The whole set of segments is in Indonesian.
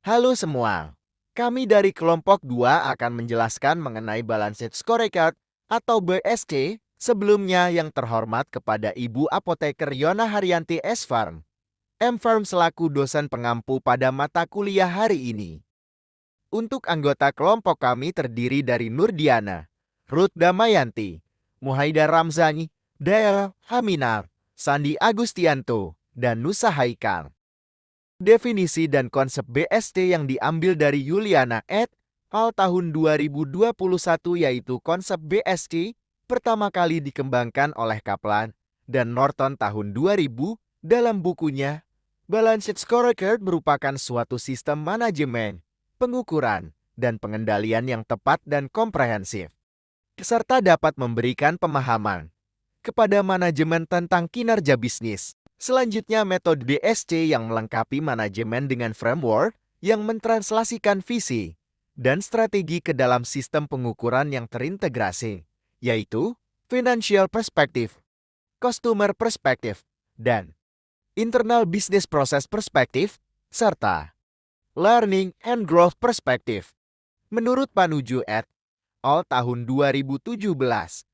Halo semua, kami dari kelompok 2 akan menjelaskan mengenai Balanced Scorecard atau BSC sebelumnya yang terhormat kepada Ibu Apoteker Yona Haryanti S-Farm, M-Farm selaku dosen pengampu pada mata kuliah hari ini. Untuk anggota kelompok kami terdiri dari Nurdiana, Ruth Damayanti, Muhaidar Ramzani, Dael Haminar, Sandi Agustianto, dan Nusa Haikal. Definisi dan konsep BST yang diambil dari Yuliana et al. Tahun 2021 yaitu konsep BST pertama kali dikembangkan oleh Kaplan dan Norton tahun 2000 dalam bukunya Balanced Scorecard merupakan suatu sistem manajemen, pengukuran, dan pengendalian yang tepat dan komprehensif, serta dapat memberikan pemahaman kepada manajemen tentang kinerja bisnis. Selanjutnya, metode BSC yang melengkapi manajemen dengan framework yang mentranslasikan visi dan strategi ke dalam sistem pengukuran yang terintegrasi, yaitu Financial Perspective, Customer Perspective, dan Internal Business Process Perspective, serta Learning and Growth Perspective. Menurut Panuju et al. Tahun 2017, 4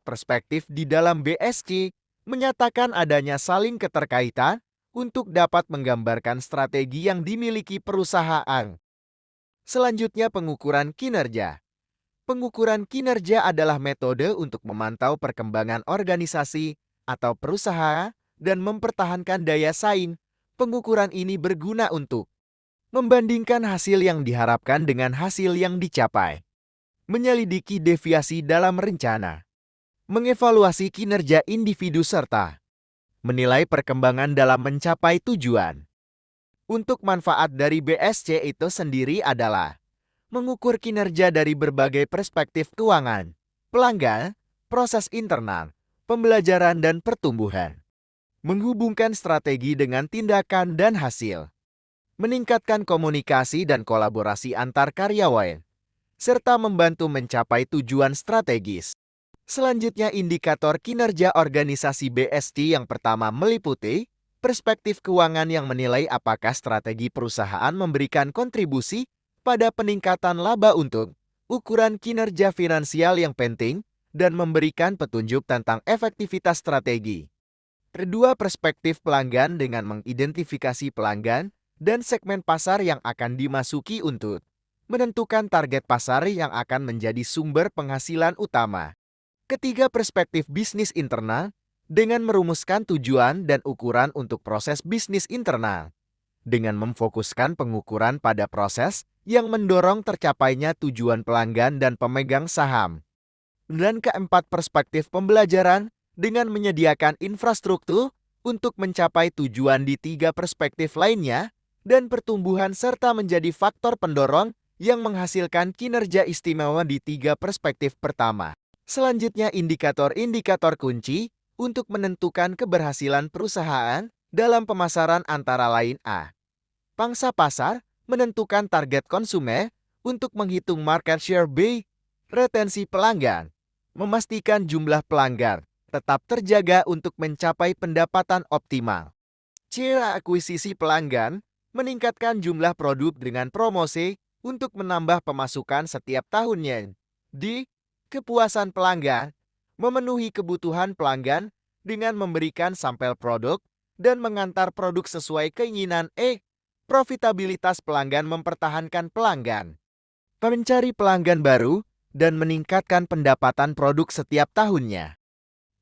perspektif di dalam BSC menyatakan adanya saling keterkaitan untuk dapat menggambarkan strategi yang dimiliki perusahaan. Selanjutnya, pengukuran kinerja. Pengukuran kinerja adalah metode untuk memantau perkembangan organisasi atau perusahaan dan mempertahankan daya saing. Pengukuran ini berguna untuk membandingkan hasil yang diharapkan dengan hasil yang dicapai, menyelidiki deviasi dalam rencana, mengevaluasi kinerja individu serta menilai perkembangan dalam mencapai tujuan. Untuk manfaat dari BSC itu sendiri adalah mengukur kinerja dari berbagai perspektif keuangan, pelanggan, proses internal, pembelajaran dan pertumbuhan, menghubungkan strategi dengan tindakan dan hasil, meningkatkan komunikasi dan kolaborasi antar karyawan, serta membantu mencapai tujuan strategis. Selanjutnya, indikator kinerja organisasi BST yang pertama meliputi perspektif keuangan yang menilai apakah strategi perusahaan memberikan kontribusi pada peningkatan laba untuk ukuran kinerja finansial yang penting dan memberikan petunjuk tentang efektivitas strategi. Kedua, perspektif pelanggan dengan mengidentifikasi pelanggan dan segmen pasar yang akan dimasuki untuk menentukan target pasar yang akan menjadi sumber penghasilan utama. Ketiga, perspektif bisnis internal dengan merumuskan tujuan dan ukuran untuk proses bisnis internal, dengan memfokuskan pengukuran pada proses yang mendorong tercapainya tujuan pelanggan dan pemegang saham. Dan keempat, perspektif pembelajaran dengan menyediakan infrastruktur untuk mencapai tujuan di tiga perspektif lainnya dan pertumbuhan serta menjadi faktor pendorong yang menghasilkan kinerja istimewa di tiga perspektif pertama. Selanjutnya, indikator-indikator kunci untuk menentukan keberhasilan perusahaan dalam pemasaran antara lain A. Pangsa pasar menentukan target konsumen untuk menghitung market share. B. Retensi pelanggan memastikan jumlah pelanggan tetap terjaga untuk mencapai pendapatan optimal. C. Akuisisi pelanggan meningkatkan jumlah produk dengan promosi untuk menambah pemasukan setiap tahunnya. D. Kepuasan pelanggan memenuhi kebutuhan pelanggan dengan memberikan sampel produk dan mengantar produk sesuai keinginan. E. Profitabilitas pelanggan mempertahankan pelanggan, mencari pelanggan baru, dan meningkatkan pendapatan produk setiap tahunnya.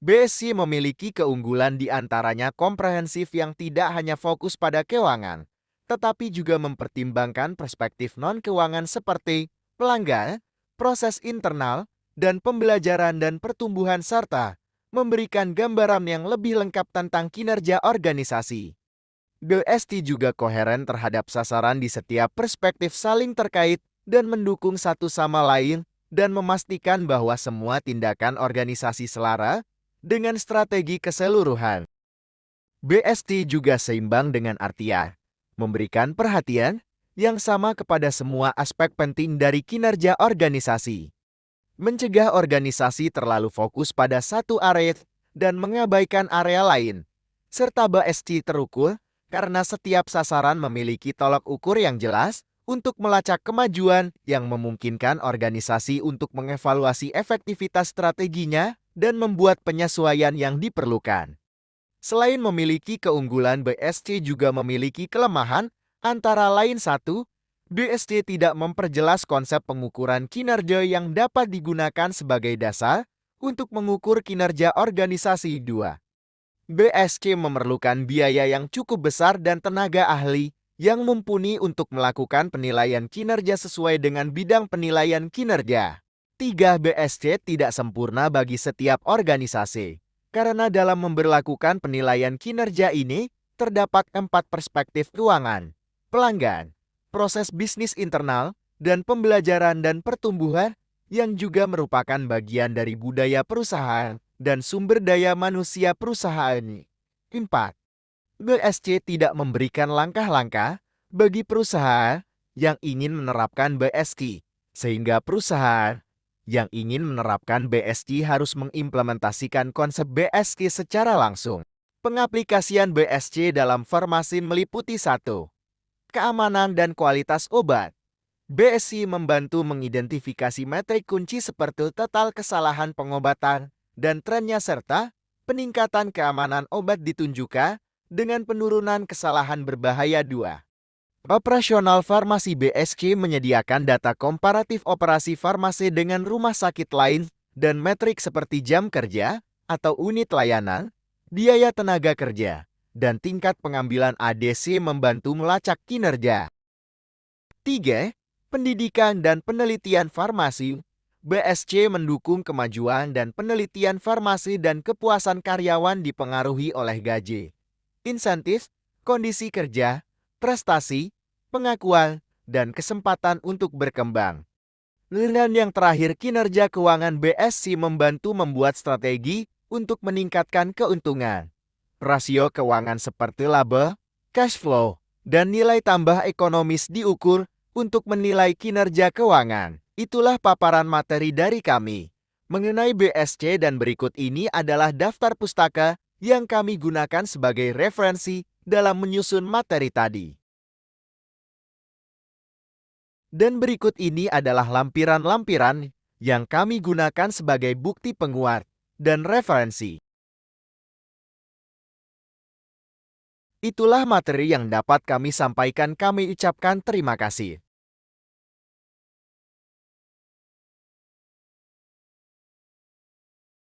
BSC memiliki keunggulan di antaranya komprehensif yang tidak hanya fokus pada keuangan, tetapi juga mempertimbangkan perspektif non-keuangan seperti pelanggan, proses internal, dan pembelajaran dan pertumbuhan serta memberikan gambaran yang lebih lengkap tentang kinerja organisasi. BST juga koheren terhadap sasaran di setiap perspektif saling terkait dan mendukung satu sama lain dan memastikan bahwa semua tindakan organisasi selara dengan strategi keseluruhan. BST juga seimbang dengan artian memberikan perhatian yang sama kepada semua aspek penting dari kinerja organisasi, mencegah organisasi terlalu fokus pada satu area dan mengabaikan area lain, serta BST terukur karena setiap sasaran memiliki tolak ukur yang jelas untuk melacak kemajuan yang memungkinkan organisasi untuk mengevaluasi efektivitas strateginya dan membuat penyesuaian yang diperlukan. Selain memiliki keunggulan, BSC juga memiliki kelemahan, antara lain satu, BSC tidak memperjelas konsep pengukuran kinerja yang dapat digunakan sebagai dasar untuk mengukur kinerja organisasi. Dua, BSC memerlukan biaya yang cukup besar dan tenaga ahli yang mumpuni untuk melakukan penilaian kinerja sesuai dengan bidang penilaian kinerja. 3. BSC tidak sempurna bagi setiap organisasi. Karena dalam memberlakukan penilaian kinerja ini, terdapat 4 perspektif keuangan, pelanggan, proses bisnis internal, dan pembelajaran dan pertumbuhan yang juga merupakan bagian dari budaya perusahaan dan sumber daya manusia perusahaan. 4. BSC tidak memberikan langkah-langkah bagi perusahaan yang ingin menerapkan BSC, sehingga perusahaan yang ingin menerapkan BSC harus mengimplementasikan konsep BSC secara langsung. Pengaplikasian BSC dalam farmasi meliputi 1. Keamanan dan kualitas obat. BSC membantu mengidentifikasi metrik kunci seperti total kesalahan pengobatan dan trennya serta peningkatan keamanan obat ditunjukkan dengan penurunan kesalahan berbahaya. 2. Operasional farmasi. BSC menyediakan data komparatif operasi farmasi dengan rumah sakit lain dan metrik seperti jam kerja atau unit layanan, biaya tenaga kerja, dan tingkat pengambilan ADC membantu melacak kinerja. 3. Pendidikan dan penelitian farmasi. BSC mendukung kemajuan dan penelitian farmasi dan kepuasan karyawan dipengaruhi oleh gaji, insentif, kondisi kerja, prestasi, pengakuan, dan kesempatan untuk berkembang. Dan yang terakhir, kinerja keuangan. BSC membantu membuat strategi untuk meningkatkan keuntungan. Rasio keuangan seperti laba, cash flow, dan nilai tambah ekonomis diukur untuk menilai kinerja keuangan. Itulah paparan materi dari kami mengenai BSC, dan berikut ini adalah daftar pustaka yang kami gunakan sebagai referensi dalam menyusun materi tadi. Dan berikut ini adalah lampiran-lampiran yang kami gunakan sebagai bukti penguat dan referensi. Itulah materi yang dapat kami sampaikan. Kami ucapkan terima kasih.